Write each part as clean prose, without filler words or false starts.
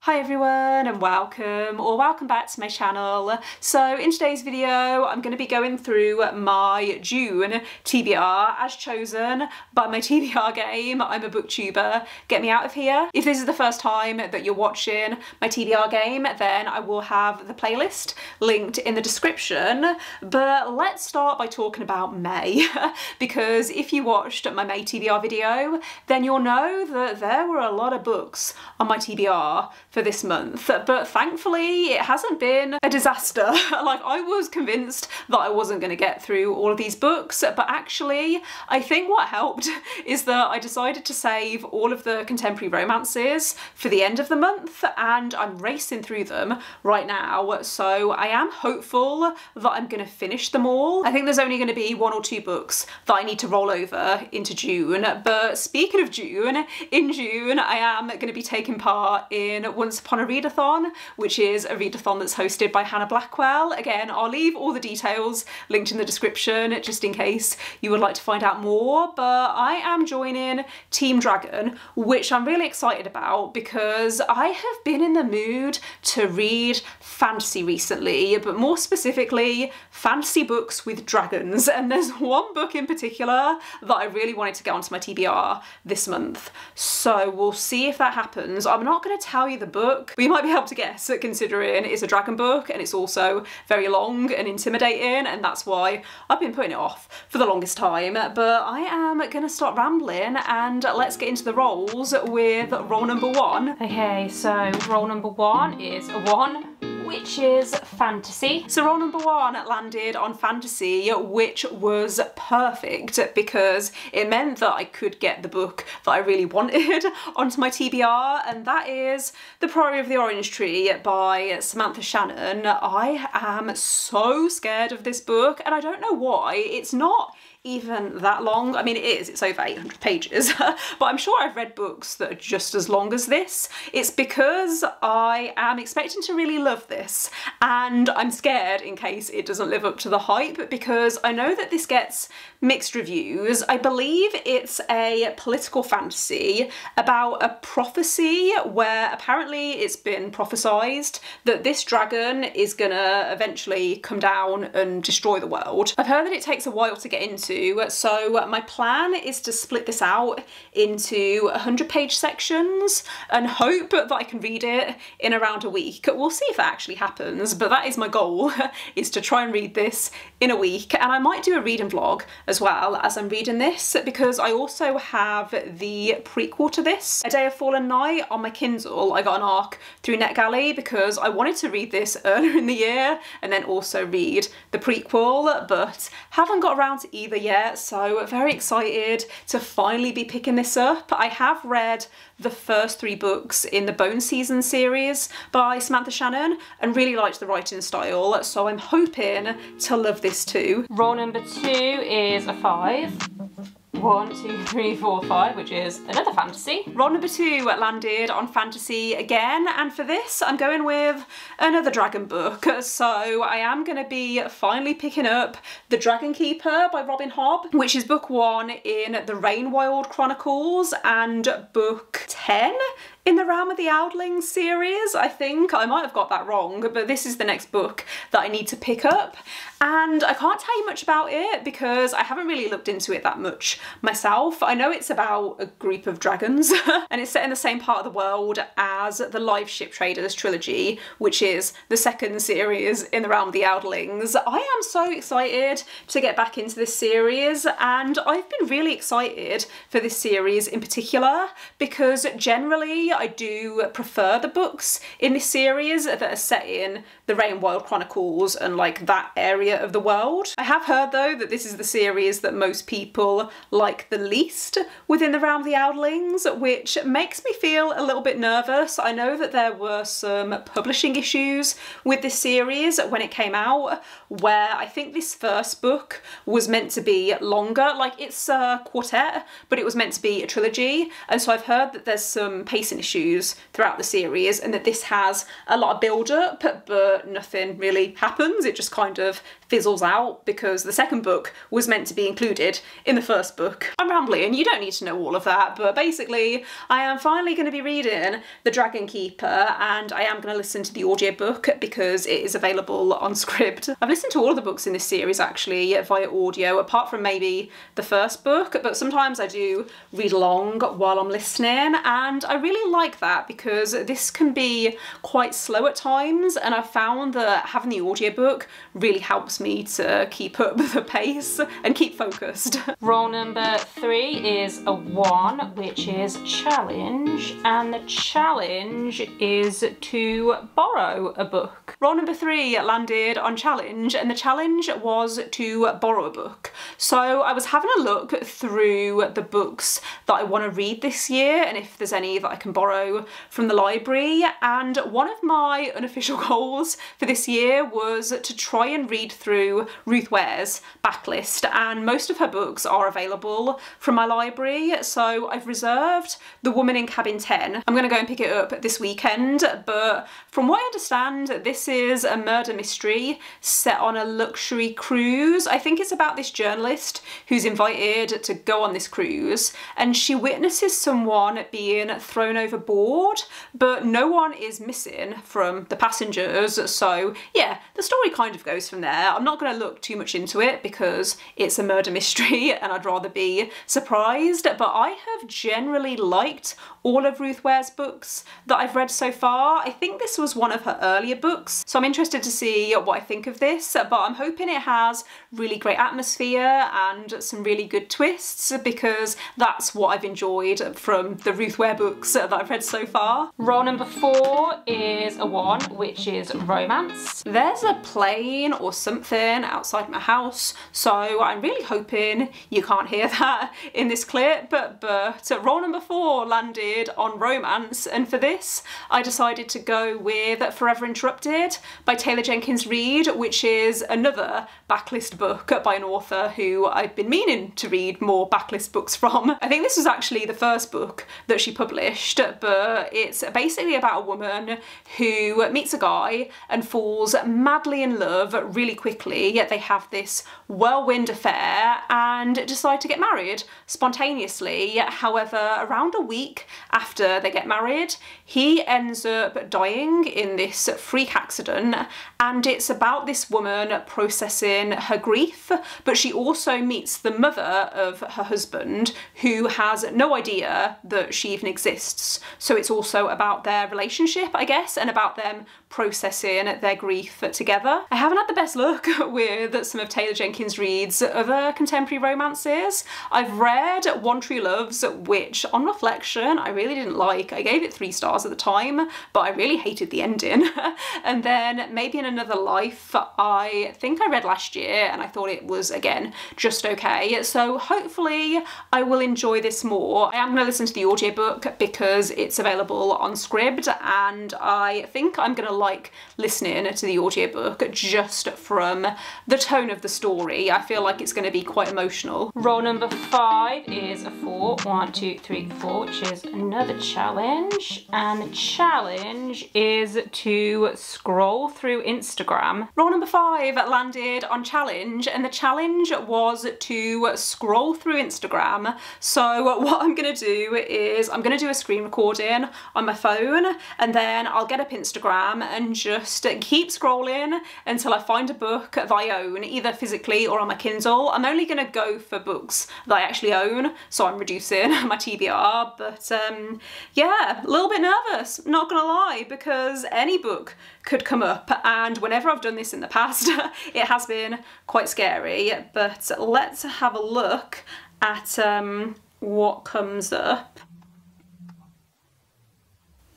Hi everyone and welcome back to my channel. So in today's video I'm going to be going through my June TBR as chosen by my TBR game. I'm a booktuber, get me out of here. If this is the first time that you're watching my TBR game, then I will have the playlist linked in the description, but let's start by talking about May because if you watched my May TBR video then you'll know that there were a lot of books on my TBR for this month, but thankfully it hasn't been a disaster. Like, I was convinced that I wasn't going to get through all of these books, but actually I think what helped is that I decided to save all of the contemporary romances for the end of the month, and I'm racing through them right now, so I am hopeful that I'm going to finish them all. I think there's only going to be 1 or 2 books that I need to roll over into June, but speaking of June, in June I am going to be taking part in Once Upon A Readathon, which is a readathon that's hosted by Hannah Blackwell. Again, I'll leave all the details linked in the description just in case you would like to find out more, but I am joining Team Dragon, which I'm really excited about because I have been in the mood to read fantasy recently, but more specifically fantasy books with dragons, and there's one book in particular that I really wanted to get onto my TBR this month, so we'll see if that happens. I'm not going to tell you the book, but you might be able to guess considering it's a dragon book and it's also very long and intimidating, and that's why I've been putting it off for the longest time. But I am going to start rambling and let's get into the rolls with roll number 1. Okay, so roll number 1 is a 1, which is fantasy. So roll number 1 landed on fantasy, which was perfect because it meant that I could get the book that I really wanted onto my TBR, and that is The Priory of the Orange Tree by Samantha Shannon. I am so scared of this book, and I don't know why. It's not even that long. I mean, it is, it's over 800 pages, but I'm sure I've read books that are just as long as this. It's because I am expecting to really love this, and I'm scared in case it doesn't live up to the hype because I know that this gets mixed reviews. I believe it's a political fantasy about a prophecy where apparently it's been prophesized that this dragon is gonna eventually come down and destroy the world. I've heard that it takes a while to get into, so my plan is to split this out into 100-page sections and hope that I can read it in around a week. We'll see if that actually happens, but that is my goal, is to try and read this in a week. And I might do a reading vlog as well as I'm reading this because I also have the prequel to this, A Day of Fallen Night, on my Kindle. I got an ARC through NetGalley because I wanted to read this earlier in the year and then also read the prequel, but haven't got around to either yet, so very excited to finally be picking this up. I have read the first 3 books in the Bone Season series by Samantha Shannon and really liked the writing style, so I'm hoping to love this too. Roll number 2 is a 5. 1, 2, 3, 4, 5, which is another fantasy. Roll number 2 landed on fantasy again, and for this I'm going with another dragon book. So I am going to be finally picking up The Dragon Keeper by Robin Hobb, which is book 1 in the Rainwild Chronicles and book 10 in the Realm of the Outling series. I think I might have got that wrong, but this is the next book that I need to pick up, and I can't tell you much about it because I haven't really looked into it that much myself. I know it's about a group of dragons and it's set in the same part of the world as the Live Ship Traders trilogy, which is the second series in the Realm of the Outlings. I am so excited to get back into this series, and I've been really excited for this series in particular because generally I do prefer the books in this series that are set in the Rainwild Chronicles and like that area of the world. I have heard though that this is the series that most people like the least within the Realm of the Outlings, which makes me feel a little bit nervous. I know that there were some publishing issues with this series when it came out, where I think this first book was meant to be longer. Like, it's a quartet, but it was meant to be a trilogy, and so I've heard that there's some pacing issues throughout the series and that this has a lot of build-up, but nothing really happens. It just kind of fizzles out because the second book was meant to be included in the first book. I'm rambling, you don't need to know all of that, but basically I am finally going to be reading The Dragon Keeper, and I am going to listen to the audiobook because it is available on Scribd. I've listened to all of the books in this series actually via audio, apart from maybe the first book, but sometimes I do read along while I'm listening, and I really like that because this can be quite slow at times, and I've found that having the audiobook really helps me to keep up the pace and keep focused. Rule number 3 is a 1, which is challenge, and the challenge is to borrow a book. Rule number 3 landed on challenge, and the challenge was to borrow a book. So I was having a look through the books that I want to read this year and if there's any that I can borrow from the library, and one of my unofficial goals for this year was to try and read through Ruth Ware's backlist, and most of her books are available from my library, so I've reserved The Woman in Cabin 10. I'm going to go and pick it up this weekend, but from what I understand this is a murder mystery set on a luxury cruise. I think it's about this journalist who's invited to go on this cruise, and she witnesses someone being thrown overboard, but no one is missing from the passengers, so yeah, the story kind of goes from there. I'm not going to look too much into it because it's a murder mystery and I'd rather be surprised, but I have generally liked all of Ruth Ware's books that I've read so far. I think this was one of her earlier books, so I'm interested to see what I think of this, but I'm hoping it has really great atmosphere and some really good twists because that's what I've enjoyed from the Ruth Ware books that I've read so far. Rule number 4 is a 1, which is romance. There's a plane or something outside my house, so I'm really hoping you can't hear that in this clip, but rule number 4 landed on romance, and for this I decided to go with Forever Interrupted by Taylor Jenkins Reid, which is another backlist book by an author who I've been meaning to read more backlist books from. I think this was actually the first book that she published, but it's basically about a woman who meets a guy and falls madly in love really quickly, yet they have this whirlwind affair and decide to get married spontaneously. However, around a week after they get married, he ends up dying in this freak accident, and it's about this woman processing her grief, but she also meets the mother of her husband who has no idea that she even exists. So it's also about their relationship, I guess, and about them processing their grief together. I haven't had the best luck with some of Taylor Jenkins Reid's other contemporary romances. I've read One True Loves, which on reflection I really didn't like. I gave it 3 stars at the time, but I really hated the ending. And then Maybe in Another Life I think I read last year and I thought it was, again, just okay. So hopefully I will enjoy this more. I am going to listen to the audiobook because it's available on Scribd, and I think I'm going to like listening to the audiobook just from the tone of the story. I feel like it's going to be quite emotional. Rule number 5 is a 4. 1, 2, 3, 4, which is another challenge, and the challenge is to scroll through Instagram. Rule number 5 landed on challenge, and the challenge was to scroll through Instagram. So what I'm going to do is I'm going to do a screen recording on my phone, and then I'll get up Instagram and just keep scrolling until I find a book that I own, either physically or on my Kindle. I'm only going to go for books that I actually own, so I'm reducing my TBR, but yeah, a little bit nervous, not gonna lie, because any book could come up, and whenever I've done this in the past it has been quite scary. But let's have a look at what comes up.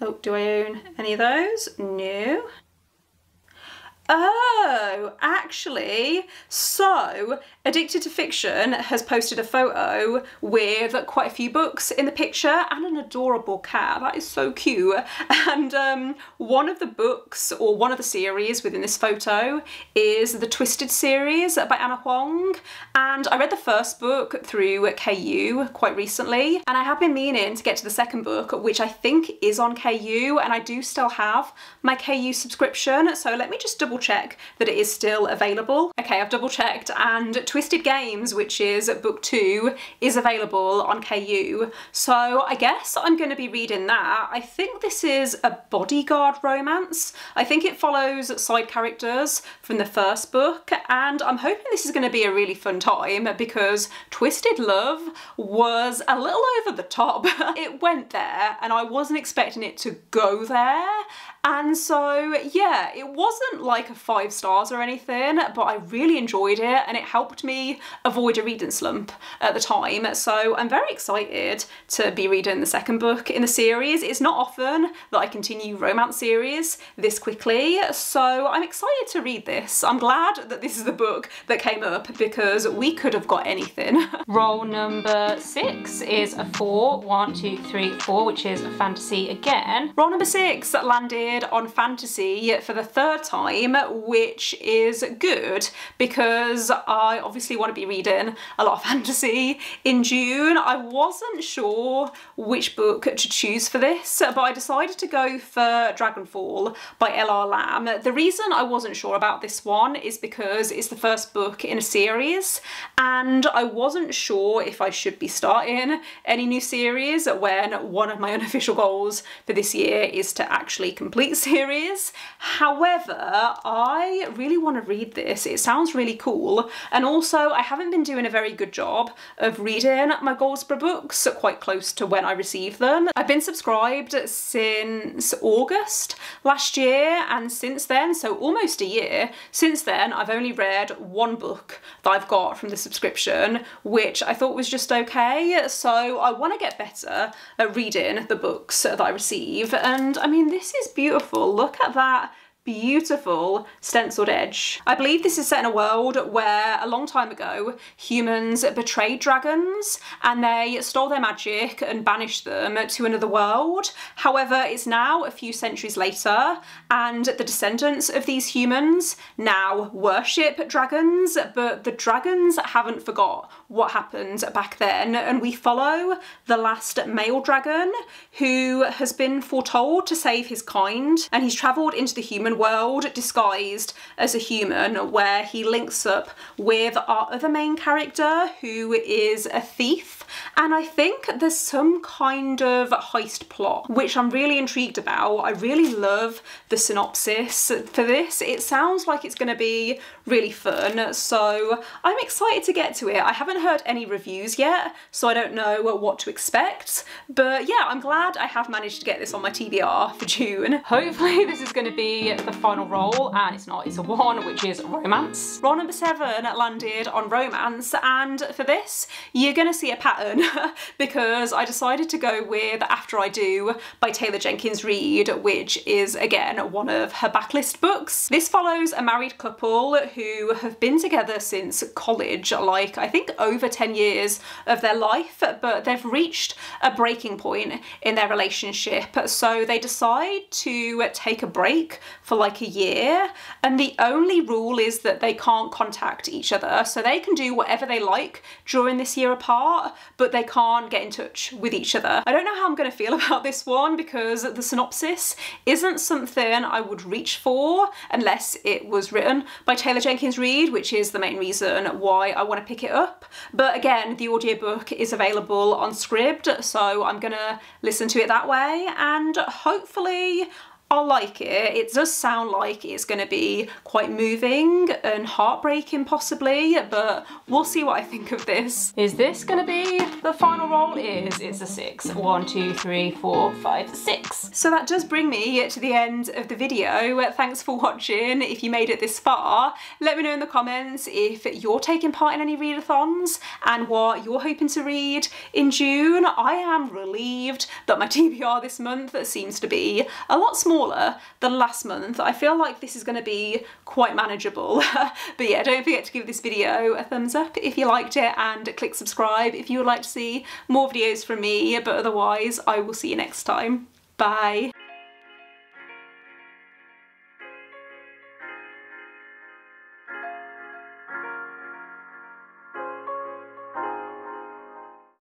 Oh, do I own any of those? No. Oh, actually, so Addicted to Fiction has posted a photo with quite a few books in the picture and an adorable cat. That is so cute. And one of the books, or one of the series within this photo, is the Twisted series by Anna Huang. And I read the first book through KU quite recently, and I have been meaning to get to the second book, which I think is on KU, and I do still have my KU subscription. So let me just double double check that it is still available. Okay, I've double checked, and Twisted Games, which is book 2, is available on KU. So I guess I'm going to be reading that. I think this is a bodyguard romance. I think it follows side characters from the first book, and I'm hoping this is going to be a really fun time because Twisted Love was a little over the top. It went there and I wasn't expecting it to go there. And so, yeah, it wasn't like a 5 stars or anything, but I really enjoyed it and it helped me avoid a reading slump at the time. So I'm very excited to be reading the second book in the series. It's not often that I continue romance series this quickly, so I'm excited to read this. I'm glad that this is the book that came up because we could have got anything. Roll number 6 is a 4, 1, 2, 3, 4, which is a fantasy again. Roll number 6 landed on fantasy for the 3rd time, which is good because I obviously want to be reading a lot of fantasy in June. I wasn't sure which book to choose for this, but I decided to go for Dragonfall by L.R. Lamb. The reason I wasn't sure about this one is because it's the first book in a series and I wasn't sure if I should be starting any new series when one of my unofficial goals for this year is to actually complete series. However, I really want to read this. It sounds really cool, and also I haven't been doing a very good job of reading my Goldsborough books quite close to when I receive them. I've been subscribed since August last year, and since then, so almost a year, since then I've only read 1 book that I've got from the subscription, which I thought was just okay. So I want to get better at reading the books that I receive, and I mean, this is beautiful. Look at that beautiful stenciled edge. I believe this is set in a world where a long time ago humans betrayed dragons and they stole their magic and banished them to another world. However, it's now a few centuries later and the descendants of these humans now worship dragons, but the dragons haven't forgot what happened back then, and we follow the last male dragon who has been foretold to save his kind, and he's travelled into the human world disguised as a human, where he links up with our other main character who is a thief, and I think there's some kind of heist plot which I'm really intrigued about. I really love the synopsis for this. It sounds like it's going to be really fun, so I'm excited to get to it. I haven't heard any reviews yet, so I don't know what to expect, but yeah, I'm glad I have managed to get this on my TBR for June. Hopefully this is going to be the final roll, and it's not, it's a 1, which is romance. Roll number 7 landed on romance, and for this you're gonna see a pattern because I decided to go with After I Do by Taylor Jenkins Reid, which is again one of her backlist books. This follows a married couple who have been together since college, like I think over 10 years of their life, but they've reached a breaking point in their relationship, so they decide to take a break for like a year, and the only rule is that they can't contact each other, so they can do whatever they like during this year apart, but they can't get in touch with each other. I don't know how I'm going to feel about this one because the synopsis isn't something I would reach for unless it was written by Taylor Jenkins Reid, which is the main reason why I want to pick it up. But again, the audiobook is available on Scribd, so I'm gonna listen to it that way, and hopefully I'll like it. It does sound like it's going to be quite moving and heartbreaking possibly, but we'll see what I think of this. Is this going to be the final roll? It's a 6. 1, 2, 3, 4, 5, 6. So that does bring me to the end of the video. Thanks for watching. If you made it this far, let me know in the comments if you're taking part in any readathons and what you're hoping to read in June. I am relieved that my TBR this month seems to be a lot smaller than last month. I feel like this is going to be quite manageable. But yeah, don't forget to give this video a thumbs up if you liked it, and click subscribe if you would like to see more videos from me, but otherwise I will see you next time. Bye.